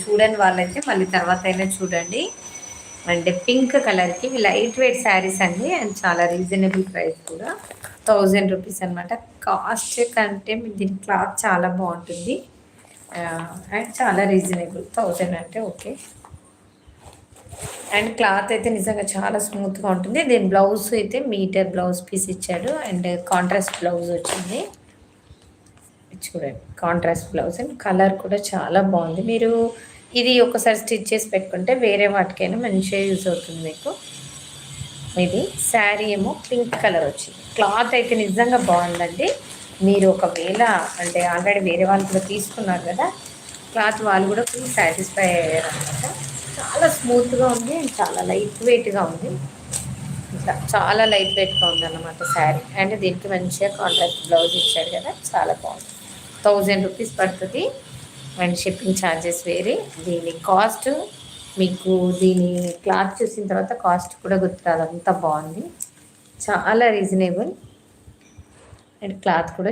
చూడని వాళ్ళైతే మళ్ళీ తర్వాత అయినా చూడండి. అండ్ పింక్ కలర్కి లైట్ వెయిట్ శారీస్ అండి, అండ్ చాలా రీజనబుల్ ప్రైస్ కూడా. 1000 రూపీస్ అనమాట. కాస్ట్ కంటే దీని క్లాత్ చాలా బాగుంటుంది, అండ్ చాలా రీజనబుల్. 1000 అంటే ఓకే. అండ్ క్లాత్ అయితే నిజంగా చాలా స్మూత్గా ఉంటుంది. దీని బ్లౌజ్ అయితే మీటర్ బ్లౌజ్ పీస్ ఇచ్చాడు, అండ్ కాంట్రాస్ట్ బ్లౌజ్ వచ్చింది. చూడండి, కాంట్రాస్ట్ బ్లౌజ్ అండ్ కలర్ కూడా చాలా బాగుంది. మీరు ఇది ఒకసారి స్టిచ్ చేసి పెట్టుకుంటే వేరే వాటికైనా మంచిగా యూజ్ అవుతుంది మీకు. ఇది శారీ ఏమో పింక్ కలర్ వచ్చింది. క్లాత్ అయితే నిజంగా బాగుందండి. మీరు ఒకవేళ అంటే ఆల్రెడీ వేరే వాళ్ళు కూడా తీసుకున్నారు కదా, క్లాత్ వాళ్ళు కూడా ఫుల్ సాటిస్ఫై అయ్యారు అనమాట. చాలా స్మూత్గా ఉంది అండ్ చాలా లైట్ వెయిట్గా ఉంది. ఇట్లా చాలా లైట్ వెయిట్గా ఉంది అన్నమాట శారీ. అండ్ దీనికి మంచిగా కాంట్రాస్ట్ బ్లౌజ్ ఇచ్చాడు కదా, చాలా బాగుంది. 1000 రూపీస్ పడుతుంది, అండ్ షిప్పింగ్ ఛార్జెస్ వేరే. దీని కాస్ట్ మీకు దీని క్లాత్ చూసిన తర్వాత కాస్ట్ కూడా గుర్తురాదు, అంత బాగుంది. చాలా రీజనబుల్, అండ్ క్లాత్ కూడా